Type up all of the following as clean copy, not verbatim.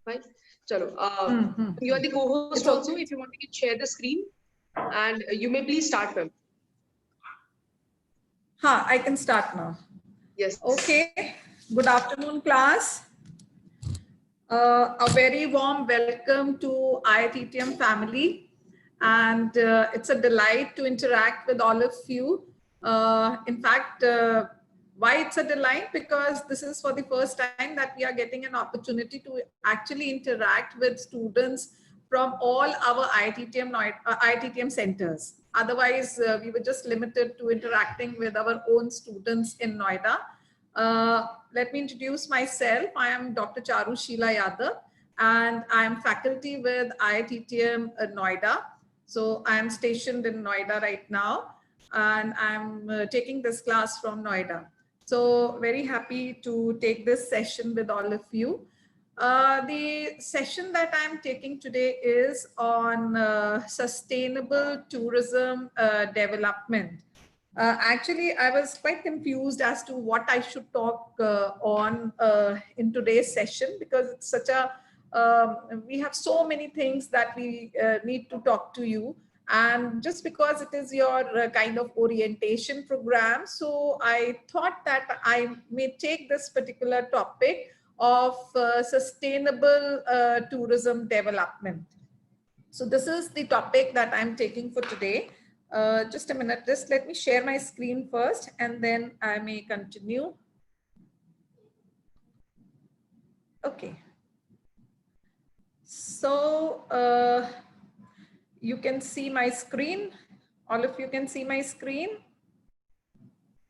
Fine. Chalo. You are the co-host also. If you want, you can share the screen, and you may please start, ma'am. I can start now. Yes. Okay. Good afternoon, class. A very warm welcome to IITTM family. And it's a delight to interact with all of you. In fact, why it's a delight? Because this is for the first time that we are getting an opportunity to actually interact with students from all our IITTM centers. Otherwise, we were just limited to interacting with our own students in Noida. Let me introduce myself. I am Dr. Charu Sheila Yadav, and I am faculty with IITTM Noida. So I am stationed in Noida right now, and I'm taking this class from Noida. So very happy to take this session with all of you. The session that I'm taking today is on sustainable tourism development. Actually, I was quite confused as to what I should talk on in today's session, because it's such a, we have so many things that we need to talk to you. And just because it is your kind of orientation program, so I thought that I may take this particular topic of sustainable tourism development. So this is the topic that I'm taking for today. Just a minute, just let me share my screen first and then I may continue. Okay. So you can see my screen. All of you can see my screen.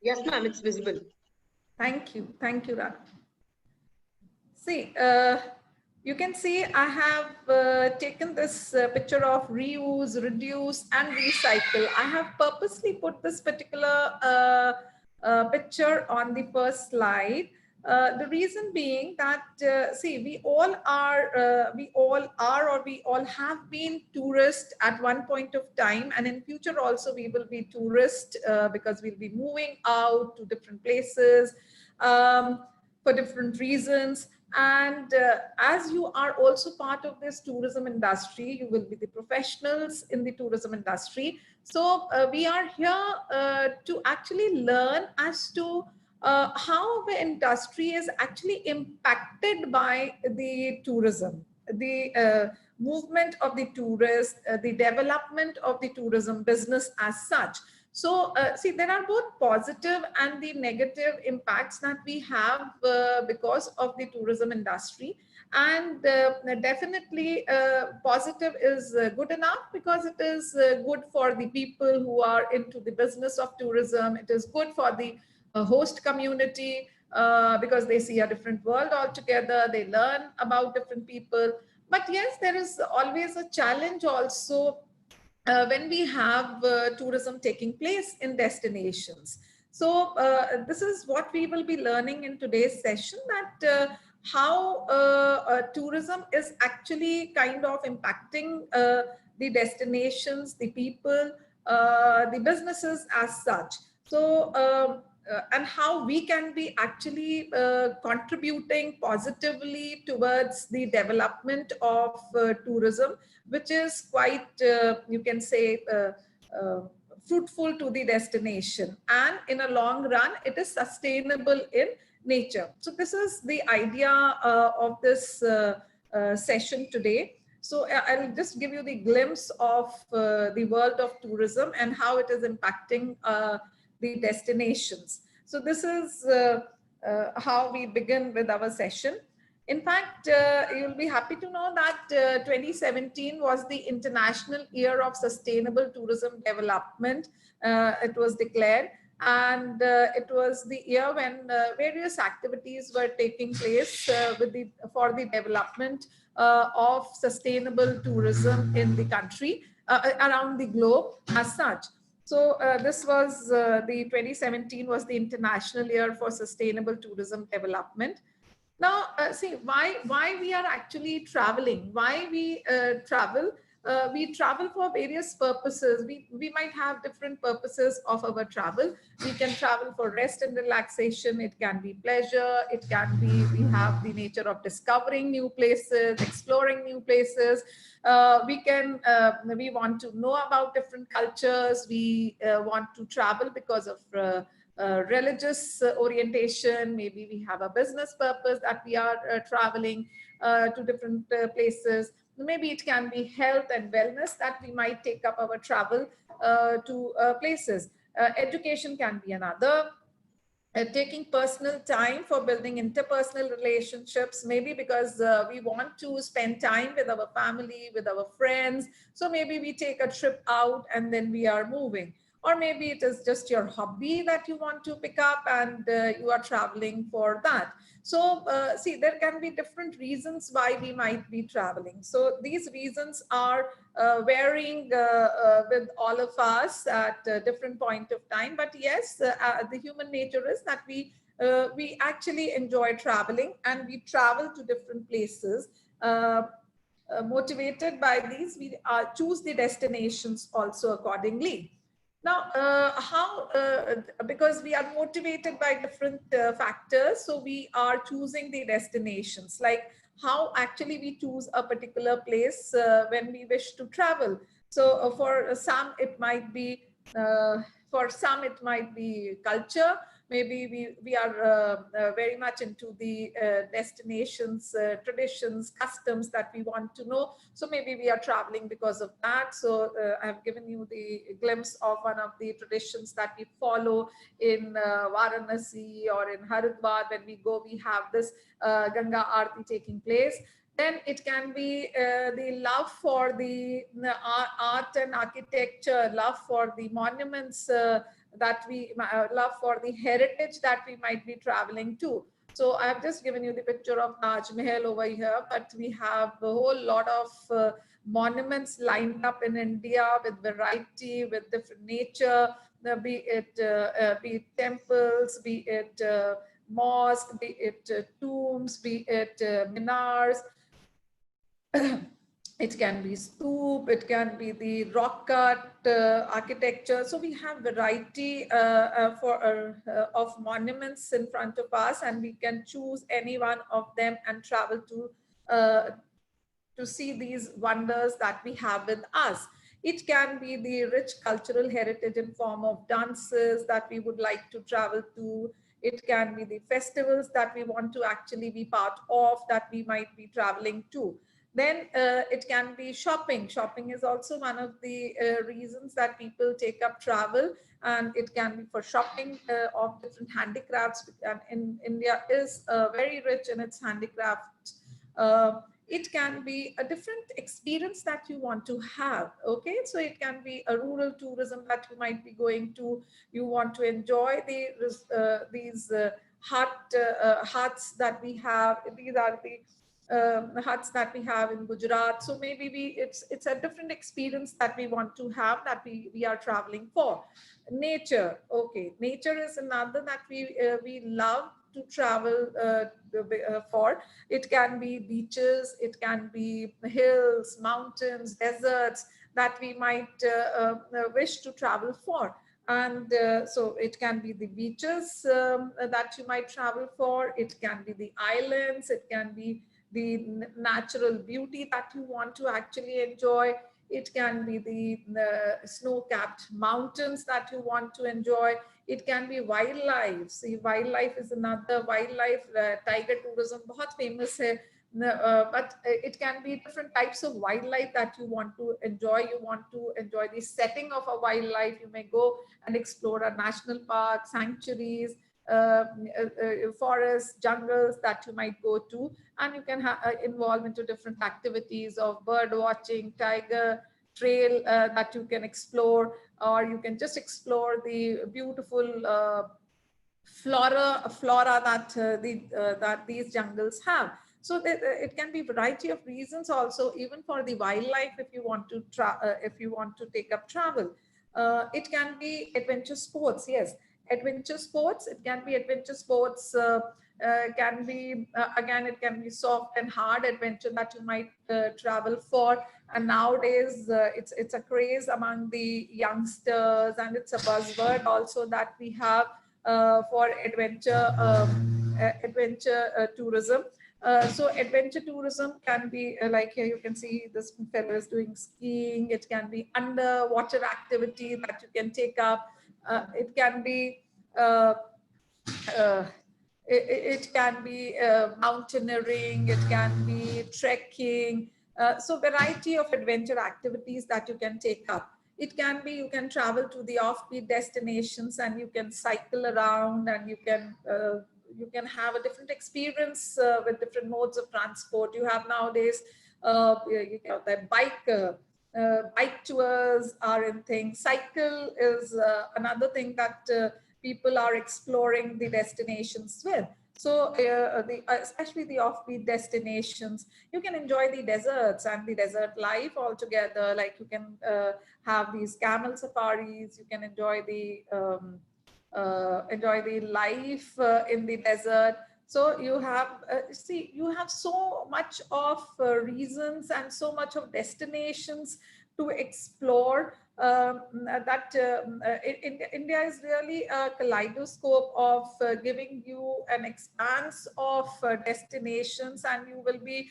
Yes, ma'am, it's visible. Thank you, Rana. See, you can see I have taken this picture of reuse, reduce, and recycle. I have purposely put this particular picture on the first slide. The reason being that, see, we all are or we all have been tourists at one point of time, and in future also we will be tourists because we'll be moving out to different places for different reasons. And as you are also part of this tourism industry, you will be the professionals in the tourism industry. So we are here to actually learn as to how the industry is actually impacted by the tourism, the movement of the tourists, the development of the tourism business as such. So see, there are both positive and the negative impacts that we have because of the tourism industry. And definitely positive is good enough because it is good for the people who are into the business of tourism. It is good for the host community because they see a different world altogether. They learn about different people. But yes, there is always a challenge also when we have tourism taking place in destinations. So this is what we will be learning in today's session, that how tourism is actually kind of impacting the destinations, the people, the businesses as such. So and how we can be actually contributing positively towards the development of tourism, which is quite, you can say, fruitful to the destination. And in a long run, it is sustainable in nature. So this is the idea of this session today. So I'll just give you the glimpse of the world of tourism and how it is impacting the destinations. So this is how we begin with our session. In fact, you'll be happy to know that 2017 was the International Year of Sustainable Tourism Development. It was declared, and it was the year when various activities were taking place for the development of sustainable tourism in the country, around the globe as such. So this was the 2017 was the International Year for Sustainable Tourism Development. Now, see, why we are actually traveling, why we travel. we travel for various purposes. We might have different purposes of our travel. We can travel for rest and relaxation. It can be pleasure. It can be, we have the nature of discovering new places, exploring new places. We want to know about different cultures. We want to travel because of religious orientation. Maybe we have a business purpose that we are traveling to different places. Maybe it can be health and wellness that we might take up our travel to places. Education can be another. Taking personal time for building interpersonal relationships, maybe because we want to spend time with our family, with our friends. So maybe we take a trip out and then we are moving. Or maybe it is just your hobby that you want to pick up and you are traveling for that. So see, there can be different reasons why we might be traveling. So these reasons are varying with all of us at a different point of time. But yes, the human nature is that we actually enjoy traveling, and we travel to different places. Motivated by these, we choose the destinations also accordingly. Now, because we are motivated by different factors, so we are choosing the destinations, like how actually we choose a particular place when we wish to travel. So for some, it might be culture. Maybe we are very much into the destinations, traditions, customs that we want to know. So maybe we are traveling because of that. So I have given you the glimpse of one of the traditions that we follow in Varanasi or in Haridwar. When we go, we have this Ganga Aarti taking place. Then it can be the love for the art and architecture, love for the monuments, that we love for the heritage that we might be traveling to. So I have just given you the picture of Taj Mahal over here, but we have a whole lot of monuments lined up in India with variety, with different nature, be it temples, be it mosque, be it tombs, be it minars. It can be stoop, it can be the rock cut architecture. So we have variety of monuments in front of us, and we can choose any one of them and travel to see these wonders that we have with us. It can be the rich cultural heritage in form of dances that we would like to travel to. It can be the festivals that we want to actually be part of, that we might be traveling to. Then it can be shopping. Shopping is also one of the reasons that people take up travel, and it can be for shopping of different handicrafts. And in India is very rich in its handicraft. It can be a different experience that you want to have. Okay, so it can be a rural tourism that you might be going to. You want to enjoy these huts that we have. These are the huts that we have in Gujarat. So maybe it's a different experience that we want to have, that we are traveling for. Nature, okay, nature is another that we love to travel for. It can be beaches, it can be hills, mountains, deserts that we might wish to travel for. And so it can be the beaches that you might travel for. It can be the islands, it can be the natural beauty that you want to actually enjoy. It can be the snow-capped mountains that you want to enjoy. It can be wildlife. See, wildlife is another. Wildlife, tiger tourism, बहुत famous है. But it can be different types of wildlife that you want to enjoy. You want to enjoy the setting of a wildlife. You may go and explore a national park, sanctuaries, forests, jungles that you might go to, and you can involve into different activities of bird watching, tiger trail that you can explore, or you can just explore the beautiful flora that these jungles have. So it can be a variety of reasons also, even for the wildlife, if you want to take up travel. It can be adventure sports. Yes, adventure sports. It can be adventure sports can be, again, it can be soft and hard adventure that you might travel for. And nowadays, it's a craze among the youngsters, and it's a buzzword also that we have for adventure tourism. So adventure tourism can be like here you can see this fellow is doing skiing. It can be underwater activity that you can take up. It can be uh, uh, it can be mountaineering, it can be trekking. So variety of adventure activities that you can take up. It can be you can travel to the offbeat destinations and you can cycle around, and you can have a different experience with different modes of transport. You have nowadays the bike tours are in thing. Cycle is another thing that people are exploring the destinations with. So especially the offbeat destinations, you can enjoy the deserts and the desert life altogether. Like you can have these camel safaris, you can enjoy the life in the desert. So you have, see, you have so much of reasons and so much of destinations to explore, that India is really a kaleidoscope of giving you an expanse of destinations, and you will be,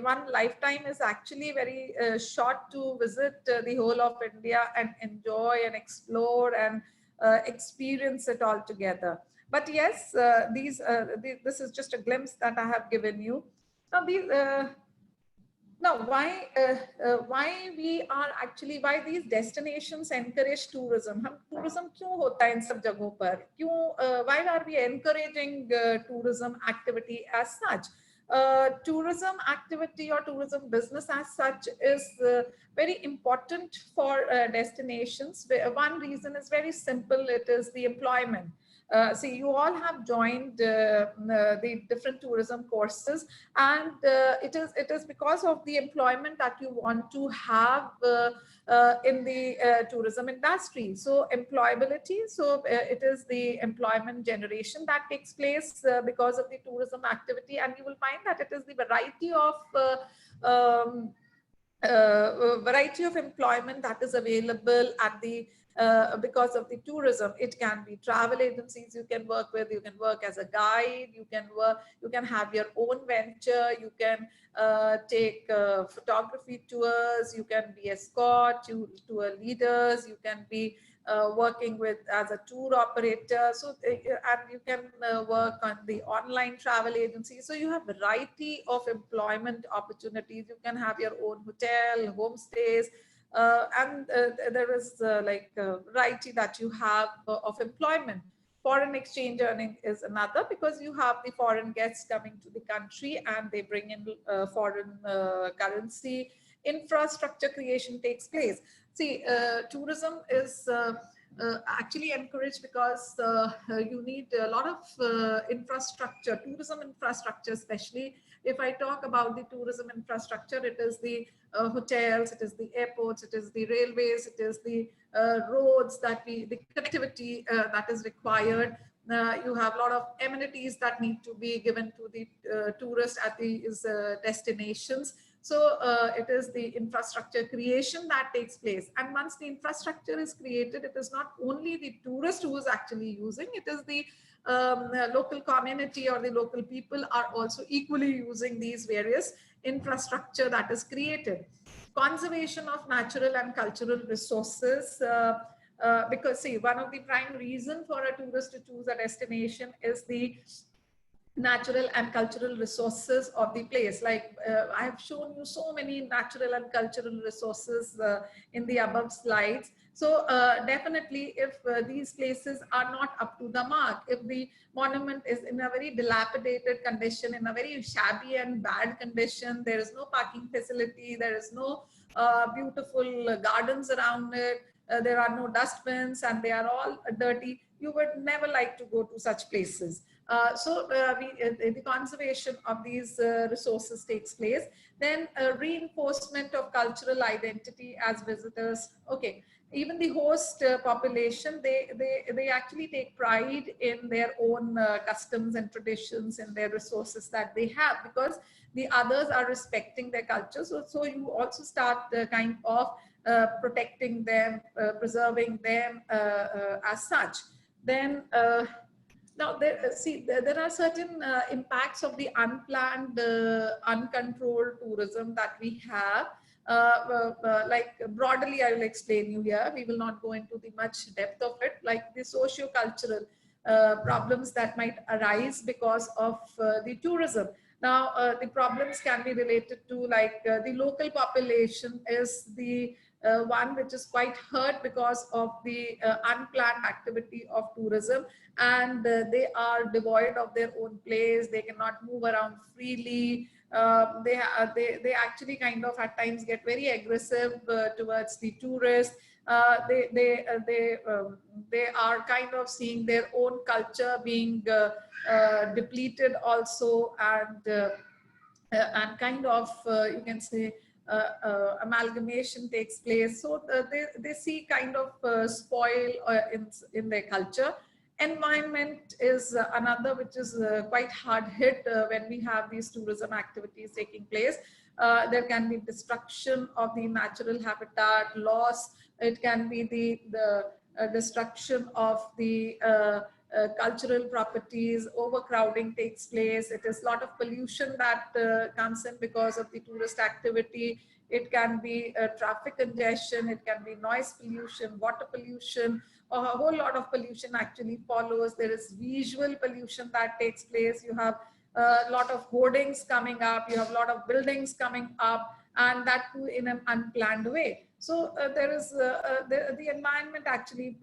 one lifetime is actually very short to visit the whole of India and enjoy and explore and experience it all together. But yes, this is just a glimpse that I have given you. Now, why we are actually, why these destinations encourage tourism? हम tourism क्यों होता है इन सब जगहों पर? क्यों? Why are we encouraging tourism activity as such? Tourism activity or tourism business as such is very important for destinations. One reason is very simple. It is the employment. See, you all have joined the different tourism courses, and it is because of the employment that you want to have in the tourism industry. So employability, so it is the employment generation that takes place because of the tourism activity, and you will find that it is the variety of employment that is available at the because of the tourism. It can be travel agencies you can work with, you can work as a guide, you can have your own venture, you can take photography tours, you can be escort, tour leaders, you can be working with as a tour operator. So and you can work on the online travel agency. So you have variety of employment opportunities. You can have your own hotel, homestays, and there is like a variety that you have of employment. Foreign exchange earning is another, because you have the foreign guests coming to the country and they bring in foreign currency. Infrastructure creation takes place. See, tourism is actually encouraged because you need a lot of infrastructure, tourism infrastructure. Especially if I talk about the tourism infrastructure, it is the hotels, it is the airports, it is the railways, it is the roads, the connectivity that is required. You have a lot of amenities that need to be given to the tourists at these destinations. So it is the infrastructure creation that takes place. And once the infrastructure is created, it is not only the tourist who is actually using, it is the local community or the local people are also equally using these various infrastructure that is created. Conservation of natural and cultural resources. Because see, one of the prime reason for a tourist to choose a destination is the natural and cultural resources of the place. Like I have shown you so many natural and cultural resources in the above slides. So definitely, if these places are not up to the mark, if the monument is in a very dilapidated condition, in a very shabby and bad condition, there is no parking facility, there is no beautiful gardens around it, there are no dustbins, and they are all dirty, you would never like to go to such places. So the conservation of these resources takes place. Then reinforcement of cultural identity as visitors. Okay, even the host population, they actually take pride in their own customs and traditions and their resources that they have, because the others are respecting their culture. So you also start kind of protecting them, preserving them as such. Then now, there are certain impacts of the unplanned, uncontrolled tourism that we have. Like broadly, I will explain you here. We will not go into the much depth of it, like the socio-cultural problems that might arise because of the tourism. Now, the problems can be related to, like, the local population is the one which is quite hurt because of the unplanned activity of tourism, and they are devoid of their own place. They cannot move around freely. They actually kind of at times get very aggressive towards the tourists. They are kind of seeing their own culture being depleted also, and kind of you can say amalgamation takes place. So they see kind of spoil in their culture. Environment is another which is quite hard hit when we have these tourism activities taking place. There can be destruction of the natural habitat, loss. It can be the destruction of the cultural properties. Overcrowding takes place. It is a lot of pollution that comes in because of the tourist activity. It can be traffic congestion, it can be noise pollution, water pollution. A whole lot of pollution actually follows. There is visual pollution that takes place. You have a lot of hoardings coming up, you have a lot of buildings coming up, and that too in an unplanned way. So there is the environment actually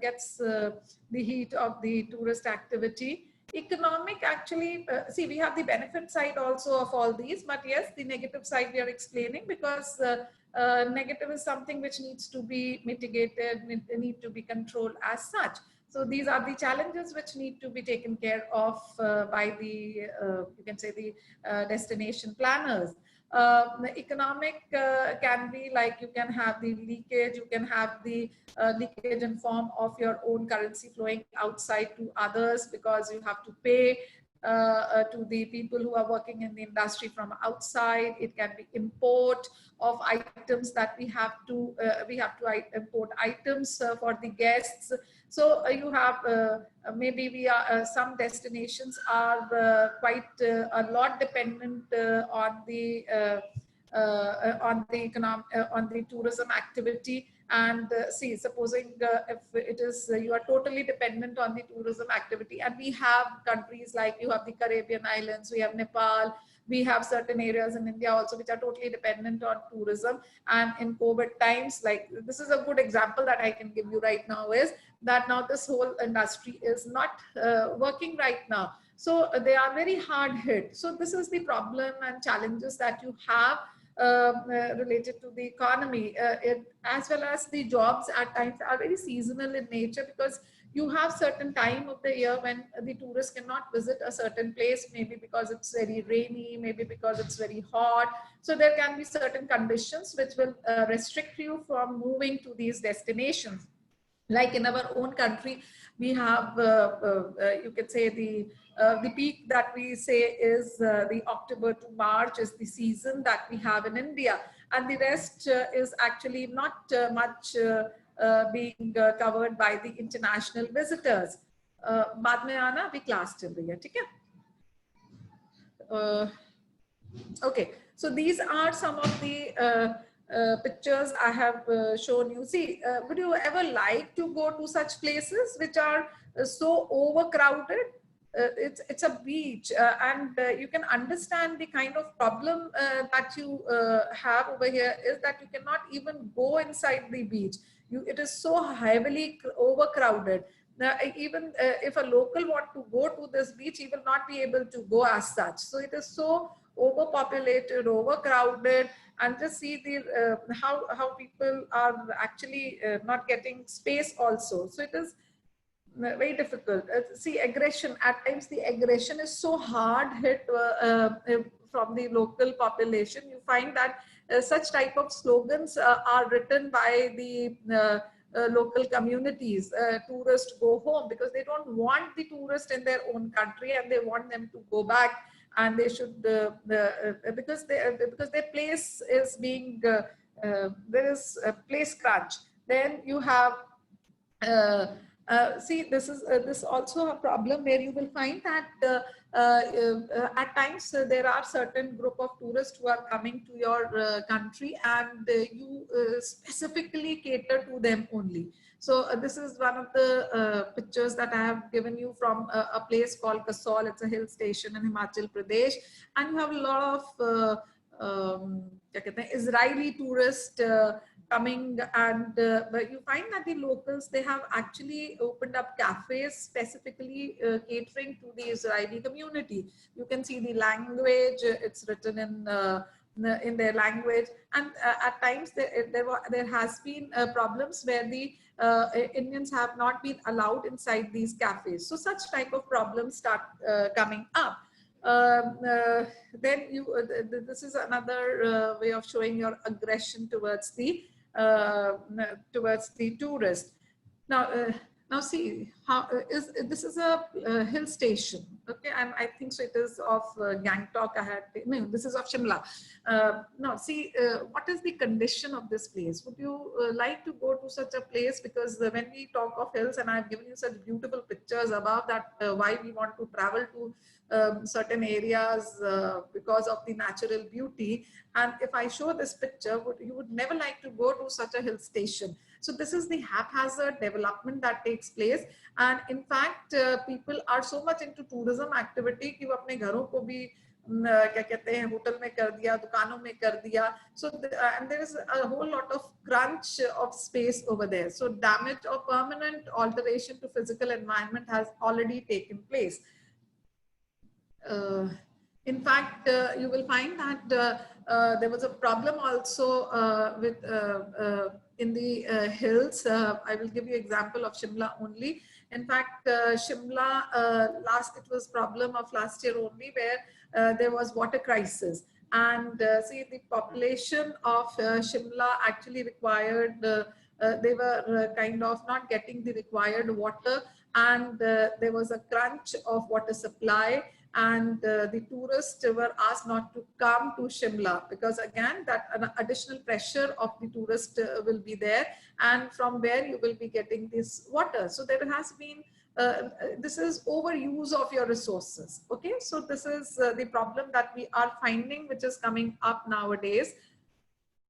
gets the heat of the tourist activity. Economic actually, see, we have the benefit side also of all these, but yes, the negative side we are explaining, because negative is something which needs to be mitigated, need to be controlled as such. So these are the challenges which need to be taken care of by the, you can say, the destination planners. The economic can be like, you can have the leakage, you can have the leakage in form of your own currency flowing outside to others, because you have to pay to the people who are working in the industry from outside. It can be import of items that we have to import items for the guests. So you have maybe we are some destinations are quite a lot dependent on the on the tourism activity. And see, supposing if it is you are totally dependent on the tourism activity, and we have countries like, you have the Caribbean islands, we have Nepal, we have certain areas in India also which are totally dependent on tourism. And in COVID times, like, this is a good example that I can give you right now, is that now this whole industry is not working right now. So they are very hard hit. So this is the problem and challenges that you have related to the economy, as well as the jobs at times are very seasonal in nature, because you have certain time of the year when the tourists cannot visit a certain place, maybe because it's very rainy, maybe because it's very hot. So there can be certain conditions which will restrict you from moving to these destinations. Like in our own country, we have, you can say, the peak that we say is the October to March is the season that we have in India. And the rest is actually not much being covered by the international visitors. बाद में आना, अभी class चल रही है, ठीक है? Okay, so these are some of the pictures I have shown you. See, would you ever like to go to such places which are so overcrowded? It's a beach, and you can understand the kind of problem that you have over here is that you cannot even go inside the beach. It is so heavily overcrowded. Now, even if a local want to go to this beach, he will not be able to go as such. So it is so overpopulated, overcrowded, and just see the how people are actually not getting space also. So it is very difficult. See, aggression, at times the aggression is so hard hit from the local population, you find that such type of slogans are written by the local communities. Tourists go home, because they don't want the tourist in their own country, and they want them to go back, and they should because their place is being there is a place crunch. Then you have see, this also a problem where you will find that at times there are certain group of tourists who are coming to your country, and you specifically cater to them only. So this is one of the pictures that I have given you from a place called Kasol. It's a hill station in Himachal Pradesh, and you have a lot of Israeli tourists coming, and but you find that the locals, they have actually opened up cafes specifically catering to the Israeli community. You can see the language, it's written in their language, and at times there has been problems where the Indians have not been allowed inside these cafes. So such type of problems start coming up. Then this is another way of showing your aggression towards the tourist. Now see how this is a hill station, okay, and I think so it is of Gangtok. No, this is of Shimla. Now see what is the condition of this place. Would you like to go to such a place? Because when we talk of hills, and I've given you such beautiful pictures above that, why we want to travel to certain areas because of the natural beauty. And if I show this picture, you would never like to go to such a hill station. So this is the haphazard development that takes place. And in fact, people are so much into tourism activity कि वो अपने घरों को भी क्या कहते हैं hotel में कर दिया, दुकानों में कर दिया. So and there is a whole lot of crunch of space over there. So damage or permanent alteration to physical environment has already taken place. In fact, you will find that there was a problem also with in the hills. I will give you example of Shimla only. In fact, Shimla, it was problem of last year only, where there was water crisis. And see, the population of Shimla actually required, they were kind of not getting the required water, and there was a crunch of water supply. And the tourists were asked not to come to Shimla, because again that an additional pressure of the tourist will be there, and from where you will be getting this water. So there has been this is overuse of your resources. Okay, so this is the problem that we are finding, which is coming up nowadays.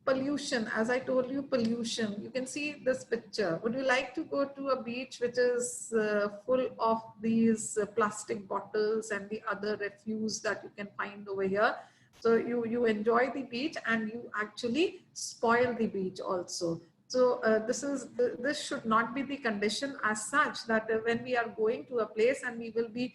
Pollution, as I told you, pollution. You can see this picture. Would you like to go to a beach which is full of these plastic bottles and the other refuse that you can find over here? So you enjoy the beach, and you actually spoil the beach also. So this should not be the condition as such, that when we are going to a place and we will be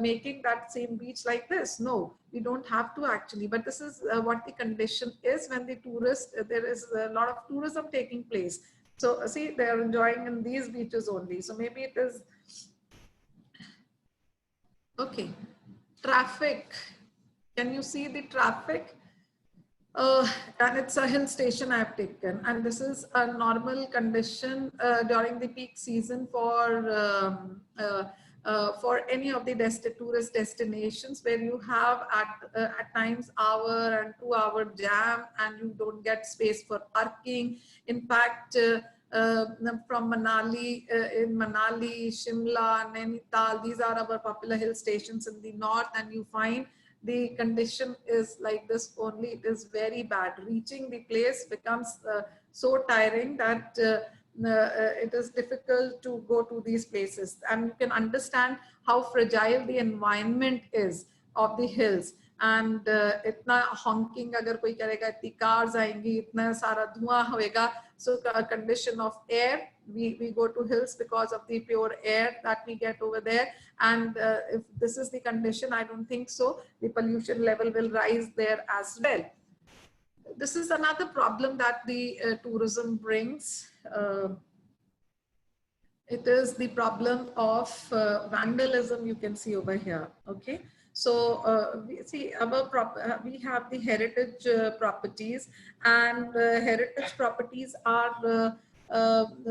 making that same beach like this. No, we don't have to actually, but this is what the condition is when the tourist, there is a lot of tourism taking place. So see, they are enjoying in these beaches only. So maybe it is, okay. Traffic, can you see the traffic? And it's a hill station I have taken, and this is a normal condition during the peak season for any of the tourist destinations, where you have at times hour and 2 hour jam, and you don't get space for parking. In fact, from Manali, in Manali, Shimla, Nainital, these are our popular hill stations in the north, and you find the condition is like this only. It is very bad. Reaching the place becomes so tiring that it is difficult to go to these places. And you can understand how fragile the environment is of the hills. And itna honking agar koi karega, itni cars aayenge, itna sara dhua hoega. So a condition of air, we go to hills because of the pure air that we get over there. And if this is the condition, I don't think so. The pollution level will rise there as well. This is another problem that the tourism brings. It is the problem of vandalism, you can see over here. Okay. So we see we have the heritage properties, and heritage properties are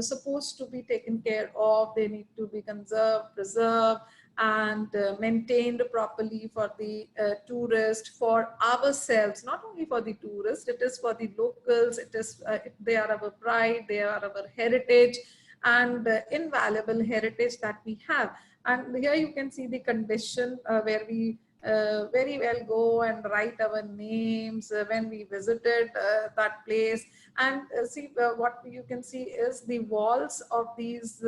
supposed to be taken care of. They need to be conserved, preserved, and maintained properly for the tourist, for ourselves, not only for the tourist, it is for the locals. It is they are our pride, they are our heritage, and invaluable heritage that we have. And here you can see the condition where we very well go and write our names when we visited that place. And see, what you can see is the walls of these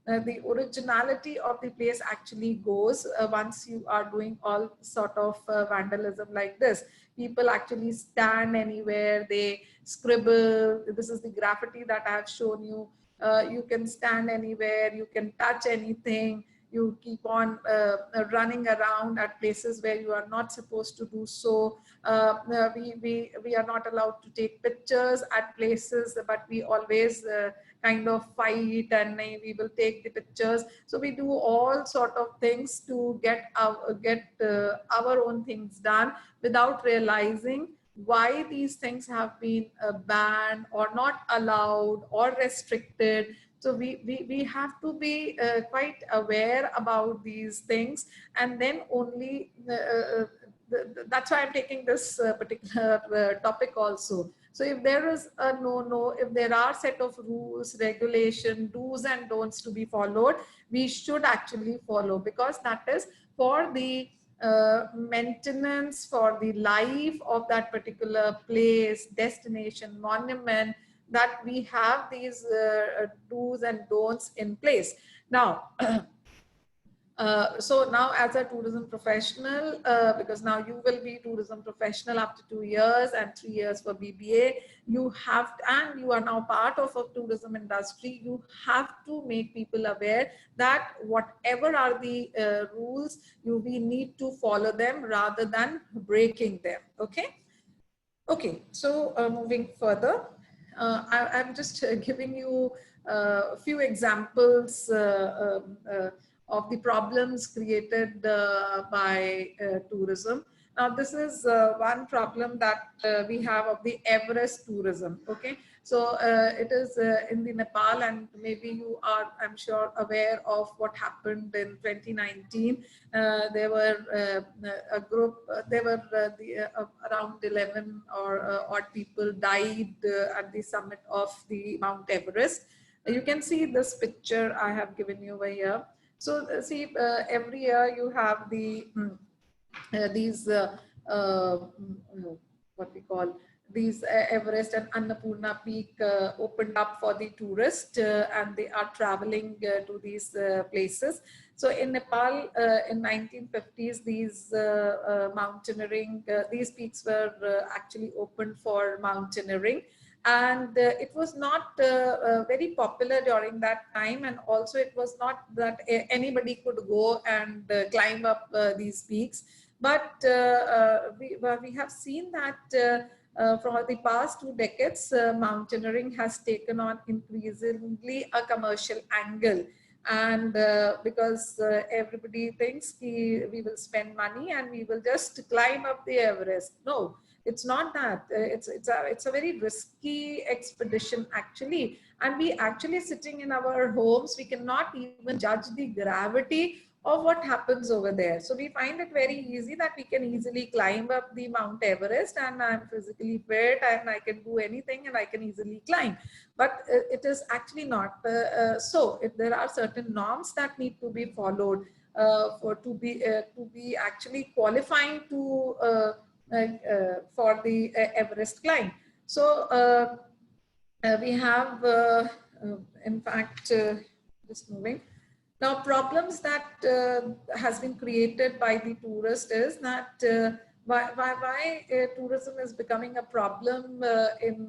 the originality of the place actually goes once you are doing all sort of vandalism like this. People actually stand anywhere, they scribble. This is the graffiti that I have shown you. You can stand anywhere, you can touch anything, you keep on running around at places where you are not supposed to do so. We are not allowed to take pictures at places, but we always kind of fight and we will take the pictures. So we do all sort of things to get our own things done without realizing why these things have been banned or not allowed or restricted. So we have to be quite aware about these things, and then only that's why I'm taking this particular topic also. So if there is a no, if there are set of rules, regulation, do's and don'ts to be followed, we should actually follow, because that is for the maintenance, for the life of that particular place, destination, monument, that we have these do's and don'ts in place. Now, so now as a tourism professional, because now you will be tourism professional after 2 years and 3 years for BBA, you have to, and you are now part of a tourism industry, you have to make people aware that whatever are the rules, we need to follow them rather than breaking them. Okay. Okay, so moving further, I'm just giving you a few examples of the problems created by tourism. Now, this is one problem that we have of the Everest tourism. Okay, so it is in the Nepal, and maybe you are, I'm sure, aware of what happened in 2019. There were a group, there were around 11 or odd people died at the summit of the Mount Everest. You can see this picture I have given you over here. So see, every year you have the these what we call these Everest and Annapurna Peak opened up for the tourists, and they are traveling to these places. So in Nepal, in 1950s, these mountaineering, these peaks were actually opened for mountaineering. And it was not very popular during that time, and also it was not that anybody could go and climb up these peaks. But we have seen that for the past 2 decades, mountaineering has taken on increasingly a commercial angle. And because everybody thinks we will spend money and we will just climb up the Everest. No, it's not that. It's a very risky expedition actually, and we actually sitting in our homes, we cannot even judge the gravity of what happens over there. So we find it very easy that we can easily climb up the Mount Everest, and I'm physically fit and I can do anything and I can easily climb. But it is actually not so. If there are certain norms that need to be followed to be actually qualifying to for the Everest climb. So we have, in fact, just moving. Now, problems that has been created by the tourist is that why tourism is becoming a problem in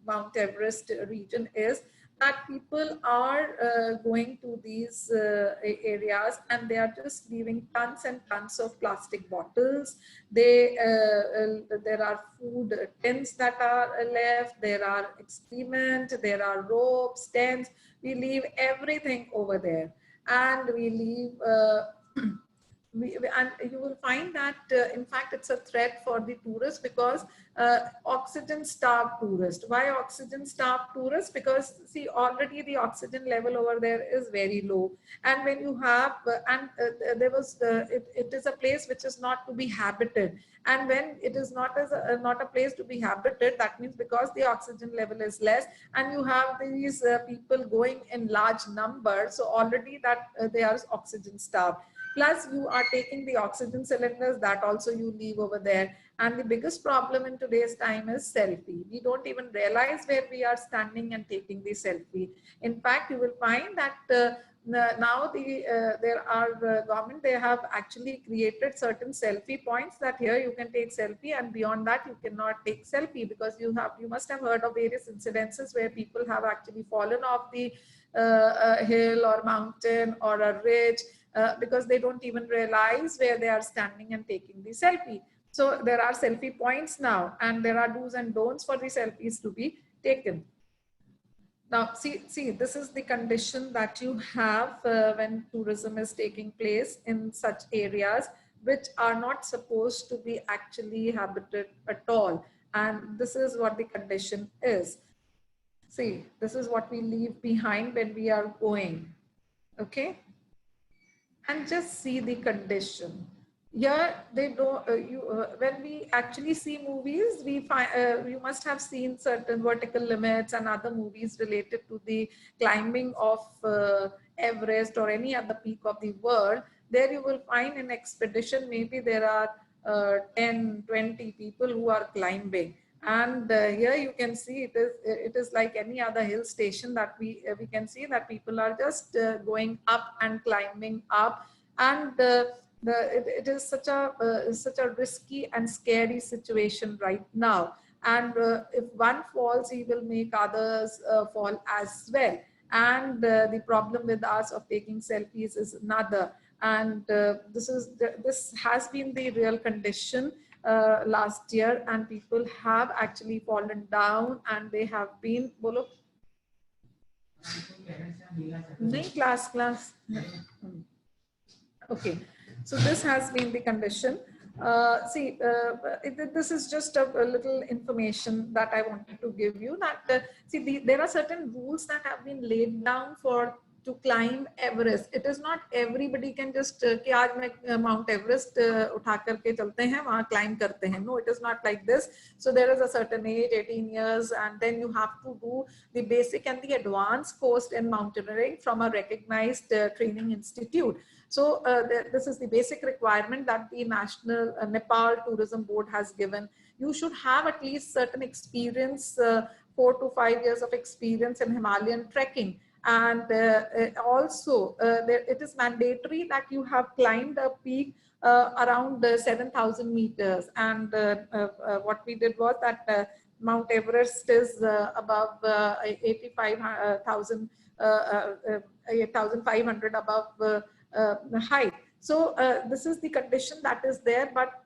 Mount Everest region is that people are going to these areas and they are just leaving tons and tons of plastic bottles. There are food tins that are left, there are excrement, there are ropes, tents. We leave everything over there, and we leave and you will find that in fact it's a threat for the tourists, because oxygen starved tourist. Why oxygen starved tourist? Because see, already the oxygen level over there is very low, and when you have there was it is a place which is not to be habited, and when it is not as not a place to be habited, that means because the oxygen level is less and you have these people going in large numbers, so already that they are oxygen starved. Plus you are taking the oxygen cylinders, that also you leave over there. And the biggest problem in today's time is selfie. We don't even realize where we are standing and taking the selfie. In fact, you will find that now there are government, they have actually created certain selfie points, that here you can take selfie and beyond that you cannot take selfie, because you must have heard of various incidences where people have actually fallen off the hill or mountain or a ridge because they don't even realize where they are standing and taking the selfie. So there are selfie points now, and there are do's and don'ts for the selfies to be taken. Now, see, this is the condition that you have when tourism is taking place in such areas which are not supposed to be actually habited at all. And this is what the condition is. See, this is what we leave behind when we are going. Okay. And just see the condition. Here they don't when we actually see movies, we find you must have seen certain vertical limits and other movies related to the climbing of Everest or any other peak of the world. There you will find an expedition, maybe there are 10, 20 people who are climbing. And here you can see it is like any other hill station that we can see that people are just going up and climbing up, and it is such a risky and scary situation right now. And if one falls, he will make others fall as well. And the problem with us of taking selfies is another. And this has been the real condition last year, and people have actually fallen down and they have been bolo nahi class okay. So this has been the condition. This is just a little information that I wanted to give you, that there are certain rules that have been laid down to climb Everest. It is not everybody can just कि आज मैं Mount Everest उठा करके चलते हैं वहाँ climb करते हैं. No, it is not like this. So there is a certain age, 18 years, and then you have to do the basic and the advanced course in mountaineering from a recognized training institute. So this is the basic requirement that the National Nepal Tourism Board has given. You should have at least certain experience, 4 to 5 years of experience in Himalayan trekking. And also it is mandatory that you have climbed a peak around 7,000 meters. And what we did was that Mount Everest is above 8,500 above height. So this is the condition that is there, but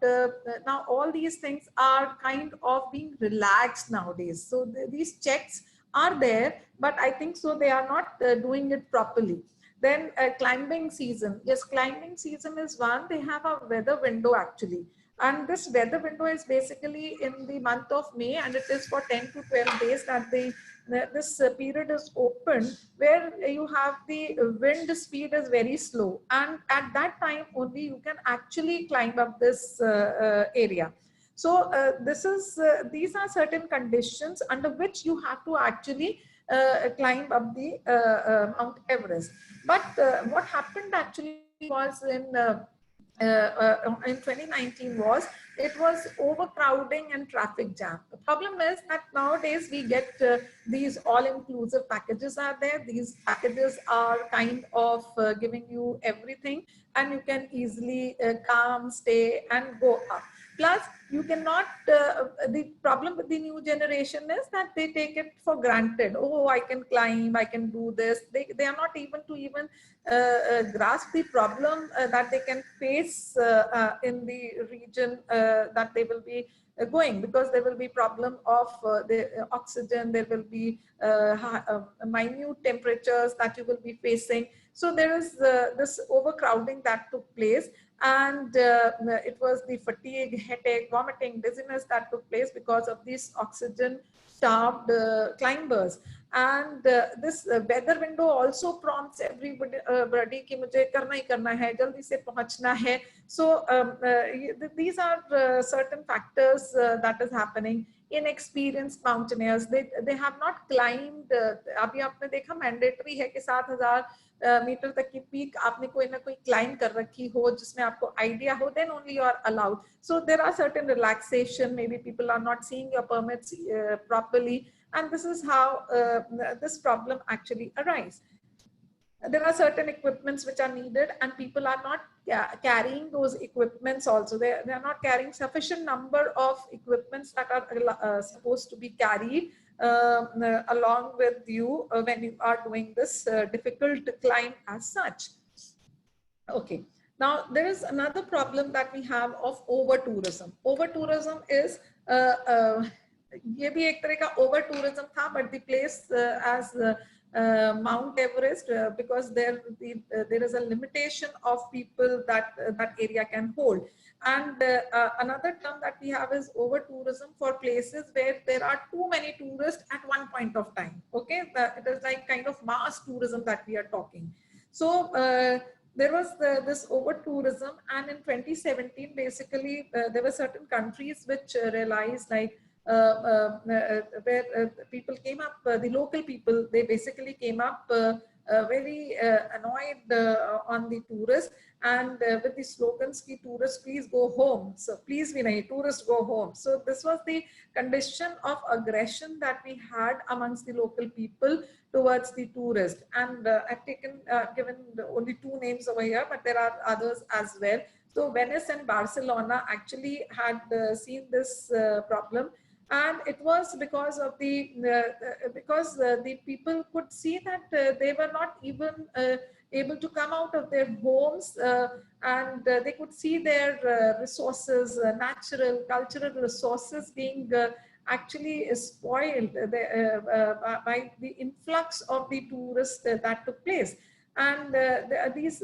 now all these things are kind of being relaxed nowadays. So these checks are there, but I think so they are not doing it properly. Then climbing season. Yes, climbing season is one. They have a weather window actually. And this weather window is basically in the month of May, and it is for 10 to 12 days that this period is open, where you have the wind speed is very slow. And at that time only you can actually climb up this area. So these are certain conditions under which you have to actually climb up the Mount Everest. But what happened actually was in 2019 was overcrowding and traffic jam. The problem is that nowadays we get these all-inclusive packages are there. These packages are kind of giving you everything, and you can easily come, stay, and go up. Plus, you cannot, the problem with the new generation is that they take it for granted. Oh, I can climb, I can do this. They are not even to grasp the problem that they can face in the region that they will be going, because there will be problem of the oxygen, there will be minute temperatures that you will be facing. So there is this overcrowding that took place. and it was the fatigue, headache, vomiting, dizziness that took place because of these oxygen starved climbers. And this weather window also prompts everybody कि मुझे करना ही करना है, जल्दी से पहुंचना है. So these are certain factors that is happening. Inexperienced mountaineers, they have not climbed. अभी आपने देखा mandatory है कि 7,000 मीटर तक की पीक आपने कोई ना कोई क्लाइम कर रखी हो जिसमें आपको आइडिया हो, then only you are allowed. So there are certain relaxation, maybe people are not seeing your permits properly, and this is how this problem actually arises. There are certain equipments which are needed and people are not carrying those equipments also. They are not carrying sufficient number of equipments that are supposed to be carried along with you when you are doing this difficult climb as such. Okay. Now, there is another problem that we have of over-tourism. Over-tourism is, ये भी एक तरह का over-tourism था, but the place as Mount Everest, because there is a limitation of people that that area can hold. And another term that we have is over-tourism for places where there are too many tourists at one point of time. Okay, it is like kind of mass tourism that we are talking. So there was this over-tourism, and in 2017, basically, there were certain countries which realized like where people came up, the local people, they basically came up very annoyed on the tourists, and with the slogans ki tourists please go home, so please be nahi, tourists go home. So this was the condition of aggression that we had amongst the local people towards the tourist. And I've given only two names over here, but there are others as well. So Venice and Barcelona actually had seen this problem. And it was because of the people could see that they were not even able to come out of their homes, and they could see their resources, natural, cultural resources being actually spoiled by the influx of the tourists that took place. And these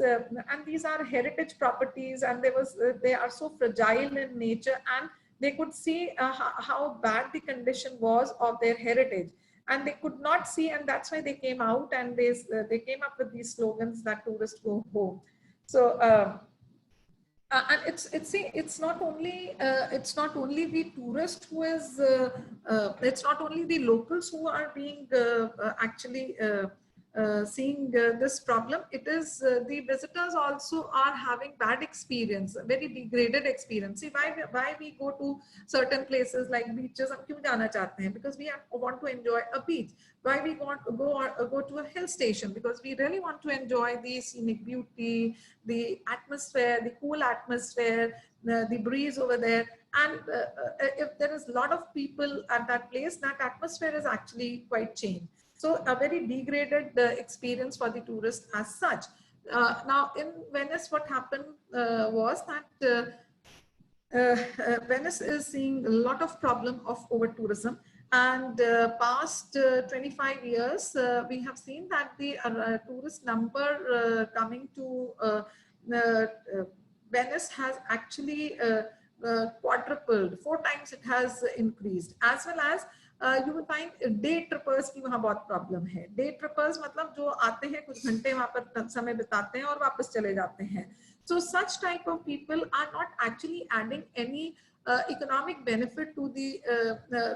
are heritage properties, and they are so fragile in nature, and they could see how bad the condition was of their heritage, and they could not see, and that's why they came out and they came up with these slogans that tourists go home. So and it's not only the tourist who is it's not only the locals who are being actually seeing this problem. It is the visitors also are having bad experience, very degraded experience. See, why we go to certain places like beaches? हम क्यों जाना चाहते हैं? Because we want to enjoy a beach. Why we want to go to a hill station? Because we really want to enjoy the scenic beauty, the atmosphere, the cool atmosphere, the breeze over there. And if there is a lot of people at that place, that atmosphere is actually quite changed. So a very degraded experience for the tourist as such. Now in Venice, what happened was that Venice is seeing a lot of problem of over tourism, and past 25 years we have seen that the tourist number coming to Venice has actually quadrupled, 4 times it has increased, as well as you will find day trippers की वहाँ बहुत problem है. Day trippers मतलब जो आते हैं कुछ घंटे वहाँ पर समय बिताते हैं और वापस चले जाते हैं. So such type of people are not actually adding any economic benefit to the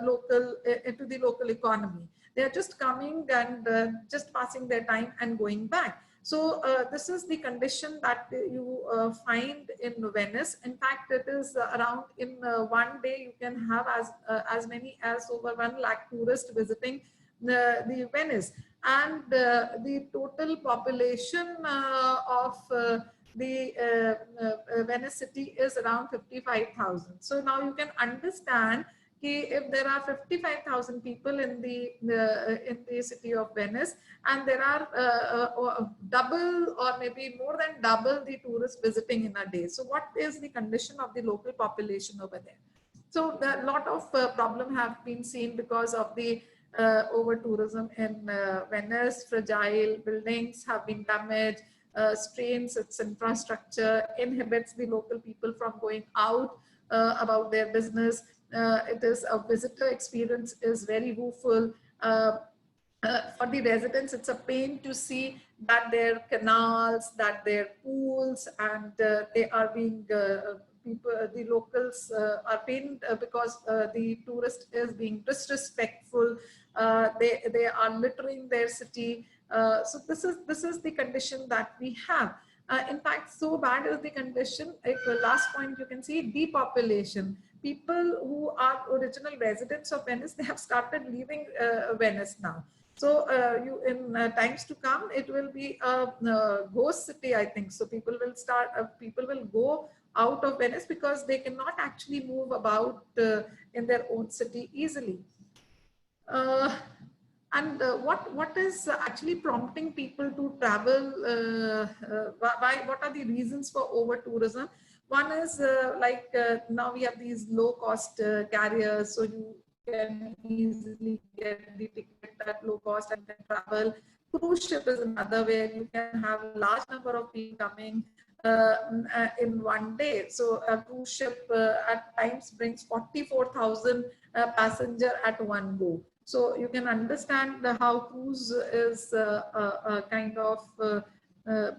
local economy. They are just coming and just passing their time and going back. So this is the condition that you find in Venice. In fact, it is around in one day you can have as many as over 1 lakh tourists visiting the Venice, and the total population of the Venice city is around 55,000. So now you can understand if there are 55,000 people in the city of Venice, and there are double or maybe more than double the tourists visiting in a day. So what is the condition of the local population over there? So a lot of problem have been seen because of the over tourism in Venice. Fragile buildings have been damaged. strains its infrastructure, inhibits the local people from going out about their business. It is a visitor experience is very woeful. For the residents, it's a pain to see that their canals, that their pools, and they are being people, the locals are pained because the tourist is being disrespectful. They are littering their city. So this is the condition that we have. In fact, so bad is the condition. Last point, you can see depopulation. People who are original residents of Venice, they have started leaving Venice now. So you in times to come, it will be a ghost city, I think. So people will start, people will go out of Venice because they cannot actually move about in their own city easily. And what is actually prompting people to travel? What are the reasons for over tourism? One is now we have these low cost carriers, so you can easily get the ticket at low cost and then travel. Cruise ship is another where you can have a large number of people coming in one day. So a cruise ship at times brings 44,000 passenger at one go. So you can understand how cruise is kind of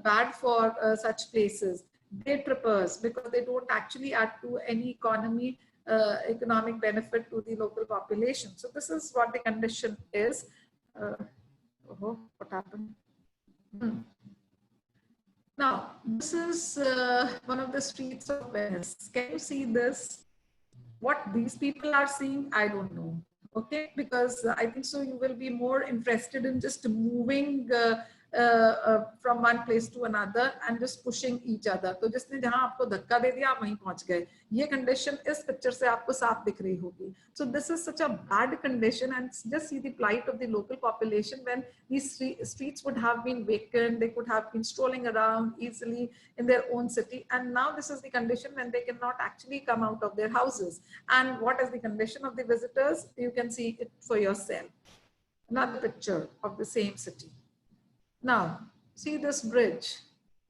bad for such places. Day trippers, because they don't actually add to any economic benefit to the local population. So this is what the condition is. What happened? Now, this is one of the streets of Venice. Can you see this? What these people are seeing, I don't know. Okay, because I think so you will be more interested in just moving from one place to another and just pushing each other. तो जिसने जहां आपको धक्का दे दिया आप वहीं पहुंच गए. ये condition इस picture से आपको साफ दिख रही होगी. So this is such a bad condition, and just see the plight of the local population when these streets would have been vacant. They could have been strolling around easily in their own city, and now this is the condition when they cannot actually come out of their houses. And what is the condition of the visitors? You can see it for yourself. Another picture of the same city. Now, see this bridge.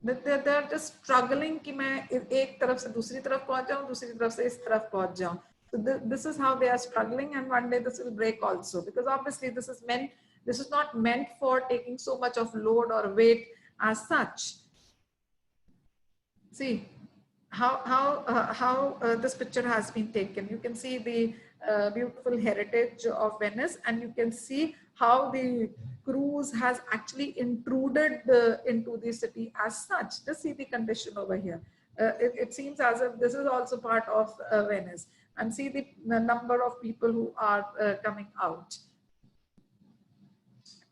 They're just struggling कि मैं एक तरफ से दूसरी तरफ पहुंच जाऊं, दूसरी तरफ से इस तरफ पहुंच जाऊं. So this is how they are struggling, and one day this will break also, because obviously this is not meant for taking so much of load or weight as such. See how this picture has been taken. You can see the beautiful heritage of Venice, and you can see how the cruise has actually intruded into the city as such. Just see the condition over here. It seems as if this is also part of Venice, and see the number of people who are coming out.